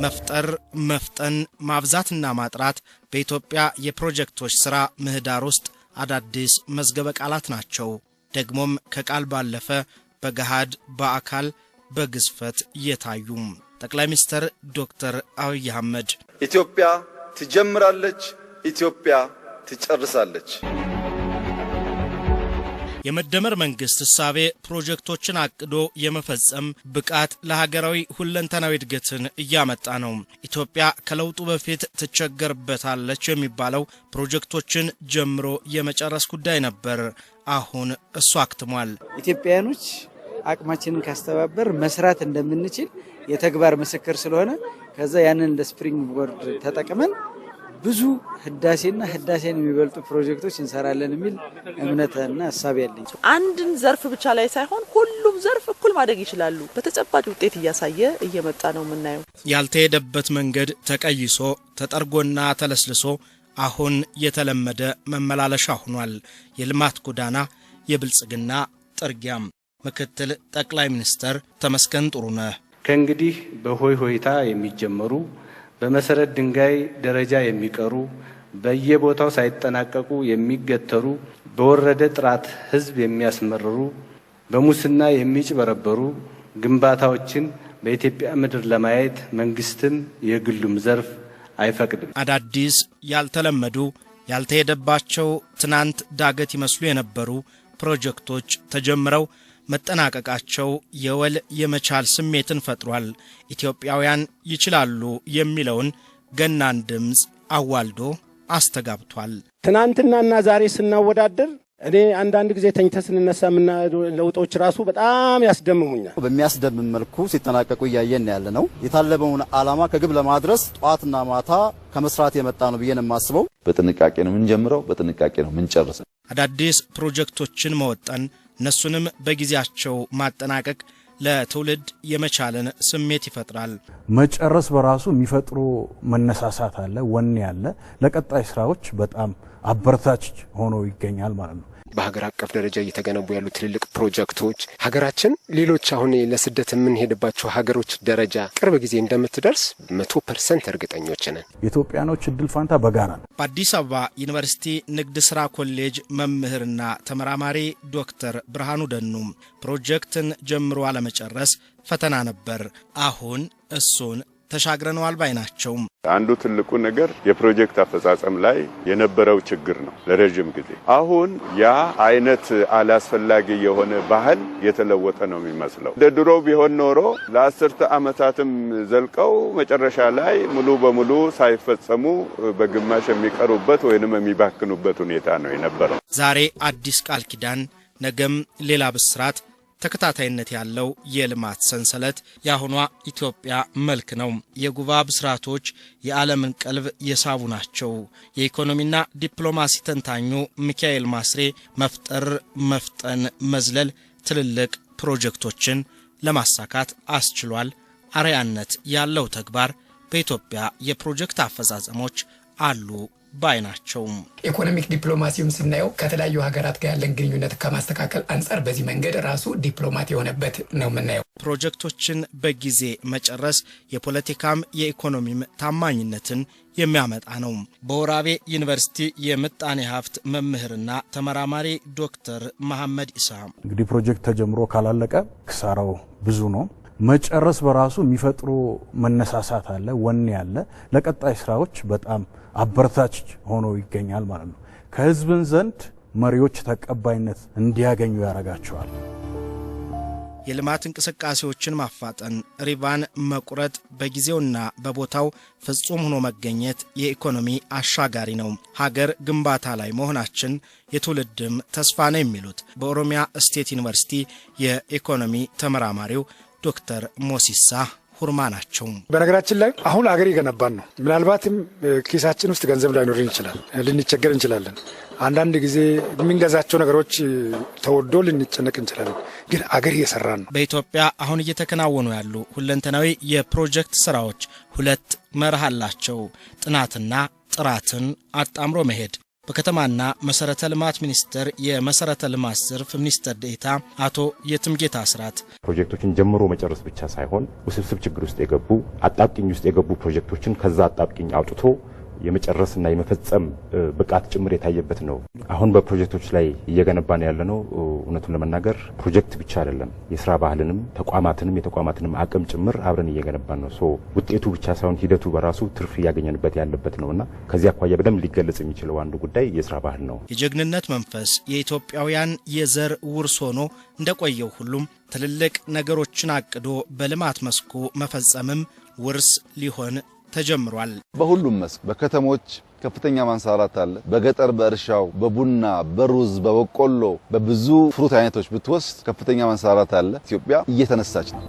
መፍጠር መፍጠን ማብዛትና ማጥራት በኢትዮጵያ የፕሮጀክቶች ስራ ምህዳር ውስጥ አዳዲስ መዝገበ ቃላት ናቸው። ደግሞም ከቃል ባለፈ በገሃድ በአካል በግዝፈት የታዩ ጠቅላይ ሚኒስትር ዶክተር አብይ አህመድ ኢትዮጵያ ትጀምራለች፣ ኢትዮጵያ ትጨርሳለች። የመደመር መንግስት እሳቤ ፕሮጀክቶችን አቅዶ የመፈጸም ብቃት ለሀገራዊ ሁለንተናዊ እድገትን እያመጣ ነው። ኢትዮጵያ ከለውጡ በፊት ትቸገርበታለች የሚባለው ፕሮጀክቶችን ጀምሮ የመጨረስ ጉዳይ ነበር። አሁን እሱ አክትሟል። ኢትዮጵያኖች አቅማችንን ካስተባበር መስራት እንደምንችል የተግባር ምስክር ስለሆነ ከዛ ያንን እንደ ስፕሪንግ ቦርድ ተጠቅመን ብዙ ህዳሴና ህዳሴን የሚበልጡ ፕሮጀክቶች እንሰራለን የሚል እምነትና ሐሳብ ያለኝ አንድን ዘርፍ ብቻ ላይ ሳይሆን ሁሉም ዘርፍ እኩል ማደግ ይችላል። በተጨባጭ ውጤት እያሳየ እየመጣ ነው የምናየው። ያልተሄደበት መንገድ ተቀይሶ ተጠርጎና ተለስልሶ አሁን የተለመደ መመላለሻ ሆኗል። የልማት ጎዳና የብልጽግና ጥርጊያም ምክትል ጠቅላይ ሚኒስትር ተመስገን ጥሩነህ ከእንግዲህ በሆይ ሆይታ የሚጀመሩ በመሰረት ድንጋይ ደረጃ የሚቀሩ በየቦታው ሳይጠናቀቁ የሚገተሩ በወረደ ጥራት ህዝብ የሚያስመርሩ በሙስና የሚጭበረበሩ ግንባታዎችን በኢትዮጵያ ምድር ለማየት መንግስትም የግሉም ዘርፍ አይፈቅድም። አዳዲስ ያልተለመዱ ያልተሄደባቸው ትናንት ዳገት ይመስሉ የነበሩ ፕሮጀክቶች ተጀምረው መጠናቀቃቸው የወል የመቻል ስሜትን ፈጥሯል። ኢትዮጵያውያን ይችላሉ የሚለውን ገናን ድምጽ አዋልዶ አስተጋብቷል። ትናንትናና ዛሬ ስናወዳደር እኔ አንዳንድ ጊዜ ተኝተን ስንነሳ ለውጦች ራሱ በጣም ያስደምሙኛል። በሚያስደምም መልኩ ሲተናቀቁ እያየን ያለነው የታለመውን ዓላማ ከግብ ለማድረስ ጧትና ማታ ከመስራት የመጣ ነው ብዬ ነው የማስበው። በጥንቃቄ ነው የምንጀምረው፣ በጥንቃቄ ነው የምንጨርሰው። አዳዲስ ፕሮጀክቶችን መወጠን እነሱንም በጊዜያቸው ማጠናቀቅ ለትውልድ የመቻልን ስሜት ይፈጥራል። መጨረስ በራሱ የሚፈጥሩ መነሳሳት አለ፣ ወኔ አለ። ለቀጣይ ስራዎች በጣም አበረታች ሆኖ ይገኛል ማለት ነው። በሀገር አቀፍ ደረጃ እየተገነቡ ያሉ ትልልቅ ፕሮጀክቶች ሀገራችን ሌሎች አሁን ለስደት የምንሄድባቸው ሀገሮች ደረጃ ቅርብ ጊዜ እንደምትደርስ 100% እርግጠኞች ነን። የኢትዮጵያኖች እድል ፋንታ በጋራ ነው። በአዲስ አበባ ዩኒቨርሲቲ ንግድ ስራ ኮሌጅ መምህርና ተመራማሪ ዶክተር ብርሃኑ ደኑም ፕሮጀክትን ጀምሮ አለመጨረስ ፈተና ነበር፣ አሁን እሱን ተሻግረናል ባይ ናቸው። አንዱ ትልቁ ነገር የፕሮጀክት አፈጻጸም ላይ የነበረው ችግር ነው ለረጅም ጊዜ። አሁን ያ አይነት አላስፈላጊ የሆነ ባህል የተለወጠ ነው የሚመስለው። ለድሮ ቢሆን ኖሮ ለአስርተ ዓመታትም ዘልቀው መጨረሻ ላይ ሙሉ በሙሉ ሳይፈጸሙ በግማሽ የሚቀሩበት ወይንም የሚባክኑበት ሁኔታ ነው የነበረው። ዛሬ አዲስ ቃል ኪዳን፣ ነገም ሌላ ብስራት፣ ተከታታይነት ያለው የልማት ሰንሰለት ያሁኗ ኢትዮጵያ መልክ ነው። የጉባ ብስራቶች የዓለምን ቀልብ የሳቡ ናቸው። የኢኮኖሚና ዲፕሎማሲ ተንታኙ ሚካኤል ማስሬ መፍጠር መፍጠን መዝለል ትልልቅ ፕሮጀክቶችን ለማሳካት አስችሏል። አርያነት ያለው ተግባር በኢትዮጵያ የፕሮጀክት አፈጻጸሞች አሉ ባይናቸው። ኢኮኖሚክ ዲፕሎማሲውን ስናየው ከተለያዩ ሀገራት ጋር ያለን ግንኙነት ከማስተካከል አንፃር በዚህ መንገድ ራሱ ዲፕሎማት የሆነበት ነው የምናየው። ፕሮጀክቶችን በጊዜ መጨረስ የፖለቲካም የኢኮኖሚም ታማኝነትን የሚያመጣ ነው። በወራቤ ዩኒቨርሲቲ የምጣኔ ሀብት መምህርና ተመራማሪ ዶክተር መሐመድ ኢሳ እንግዲህ ፕሮጀክት ተጀምሮ ካላለቀ ክሳራው ብዙ ነው። መጨረስ በራሱ የሚፈጥሩ መነሳሳት አለ፣ ወኔ አለ። ለቀጣይ ስራዎች በጣም አበረታች ሆኖ ይገኛል ማለት ነው። ከህዝብን ዘንድ መሪዎች ተቀባይነት እንዲያገኙ ያረጋቸዋል። የልማት እንቅስቃሴዎችን ማፋጠን፣ ሪባን መቁረጥ፣ በጊዜውና በቦታው ፍጹም ሆኖ መገኘት የኢኮኖሚ አሻጋሪ ነው። ሀገር ግንባታ ላይ መሆናችን የትውልድም ተስፋ ነው የሚሉት በኦሮሚያ ስቴት ዩኒቨርሲቲ የኢኮኖሚ ተመራማሪው ዶክተር ሞሲሳ ሁርማ ናቸው። በነገራችን ላይ አሁን አገር እየገነባን ነው። ምናልባትም ኪሳችን ውስጥ ገንዘብ ላይኖርን ይችላል፣ ልንቸገር እንችላለን። አንዳንድ ጊዜ የምንገዛቸው ነገሮች ተወዶ ልንጨነቅ እንችላለን። ግን አገር እየሰራን ነው። በኢትዮጵያ አሁን እየተከናወኑ ያሉ ሁለንተናዊ የፕሮጀክት ስራዎች ሁለት መርህ አላቸው። ጥናትና ጥራትን አጣምሮ መሄድ። በከተማና መሰረተ ልማት ሚኒስቴር የመሰረተ ልማት ዘርፍ ሚኒስትር ዴኤታ አቶ የትምጌታ አስራት ፕሮጀክቶችን ጀምሮ መጨረስ ብቻ ሳይሆን ውስብስብ ችግር ውስጥ የገቡ አጣብቂኝ ውስጥ የገቡ ፕሮጀክቶችን ከዛ አጣብቂኝ አውጥቶ የመጨረስና የመፈጸም ብቃት ጭምር የታየበት ነው። አሁን በፕሮጀክቶች ላይ እየገነባን ያለነው እውነቱን ለመናገር ፕሮጀክት ብቻ አይደለም፣ የሥራ ባህልንም የተቋማትንም አቅም ጭምር አብረን እየገነባን ነው። ውጤቱ ብቻ ሳይሆን ሂደቱ በራሱ ትርፍ ያገኘንበት ያለበት ነውና ከዚህ አኳያ በደንብ ሊገለጽ የሚችለው አንዱ ጉዳይ የሥራ ባህል ነው። የጀግንነት መንፈስ የኢትዮጵያውያን የዘር ውርስ ሆኖ እንደቆየው ሁሉም ትልልቅ ነገሮችን አቅዶ በልማት መስኩ መፈጸምም ውርስ ሊሆን ተጀምሯል። በሁሉም መስክ በከተሞች ከፍተኛ ማንሰራራት አለ። በገጠር በእርሻው በቡና በሩዝ በበቆሎ በብዙ ፍሩት አይነቶች ብትወስድ ከፍተኛ ማንሰራራት አለ። ኢትዮጵያ እየተነሳች ነው።